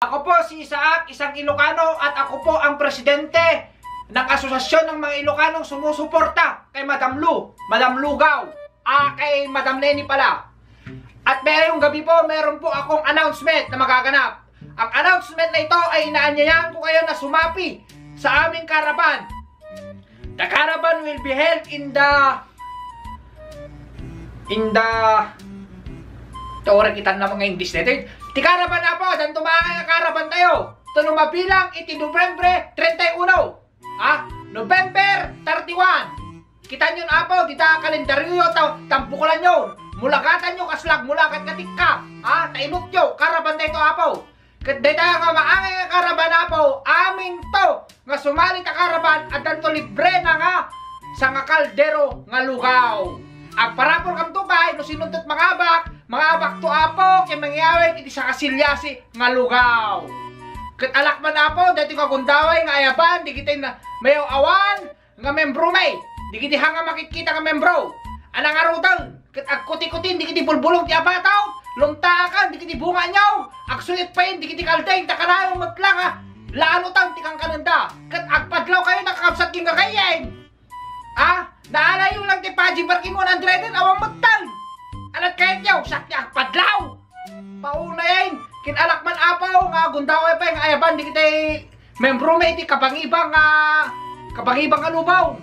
Ako po si Isaac, isang Ilocano at ako po ang presidente ng Asosasyon ng mga Ilocanong sumusuporta kay Madam Lu, Madam Lugaw, kay Madam Lenny pala. At ngayong gabi po, meron po akong announcement na magaganap. Ang announcement na ito ay inaanyayahan ko kayo na sumapi sa aming caravan. The caravan will be held in the Tawara kita na mga English natin. Ti caravan na po, dan tumakay caravan tayo. Ito nung mabilang, iti Nobyembre 31. November 31. Kita nyo na po, dita kalendaryo, tampukulan nyo. Mulagatan nyo kaslag, mulagat katik ka. Tainot nyo, caravan na ito apo. Dita nga maangay nga caravan na po, amin to. Nga sumali ta caravan, at danto libre na nga sa nga kaldero nga lugaw. Ang parapor kam tukay, no sinuntot mga abak to apo, kay mangyawin iti sa kasilyasi nga lugaw. Kat alak man apo, dati kagundaway nga ayaban, di kita na mayaw awan, nga membro may, di kita hanga makikita nga membro. Anang arutan, kat agkuti-kutin, di kita bulbulong ti abataw, lumtakan, di kita bunga nyaw, agsuyot pa yun, di kita kalday, takanayong matlang laano tang tikang kananda, kat agpadlaw kayo, nakakapsat yung kakayen. Naalayo lang ti Paji Barkin 100 awang magtang. Anat kahit yaw, sakti agpadlaw. Pauna yan, kinalak man apaw, nga gundaway pa yung ayaban, di kita membro may iti kapangibang alubaw.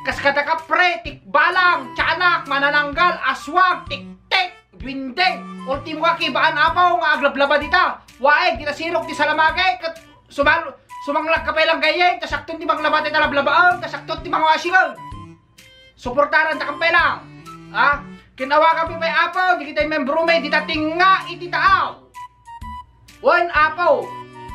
Kaskata kapre, tikbalang, tiyanak, manananggal, aswag, tik-tik, dwindeng. Ultimo kakibaan apaw, nga aglablaba dita. Waeg, tinasirok ti salamagay, kat sumanglag ka pa ilang gayen, kasakton ti mga labatay talablabaan, kasakton ti mga wasingal. Suportaran ta kampelang. Kinawa kami may apaw, di kita membro may dita tinga iti taaw. Wan apaw,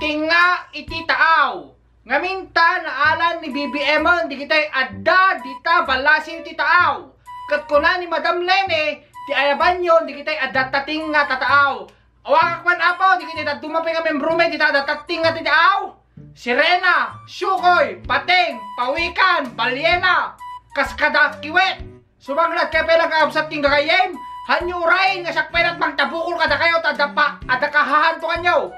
tinga iti taaw. Ngaminta na alan ni BBM di kita adda dita balasin iti taaw. Kat kuna ni Madam Lenny, ti ayaban yon di kita adda tatinga tataaw. Awakak man apaw, di kita dumapay nga membro may dita adda tatinga ti taaw. Sirena, Sukoy, Pating, Pawikan, Balyena, Kaskada, Kiwet, sumanglat kay pelang kaabsat ting gagayem, hanyuray nga sakpelat magtabukol kada kayo, ada kahahantungan nyo.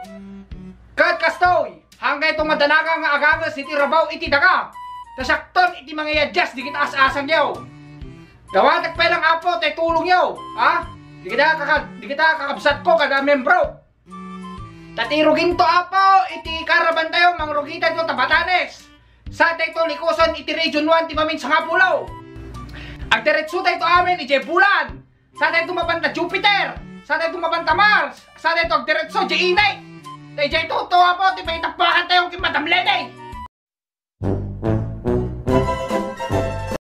Kat kastoy, hanggang itong madanaga nga agagas iti rabaw iti daga, tasakton iti mga yadjas, di kita as-asang nyo. Gawatak pelang apo, tay tulong nyo, di kita kakabsat ko kada membro. Tatirugin to apo, iti caravan tayo, mangrugita nyo tabatanes. Sa tayo likuson, iti Region 1, ti mamin sa nga pulaw. Ang diretso tayo amin, iti Bulan. Sa tayo tumabanta Jupiter. Sa tayo tumabanta Mars. Sa tayo ang diretso, iti Inay. Tayo ito apo, ti may takbakan tayo kay Madam Lenny.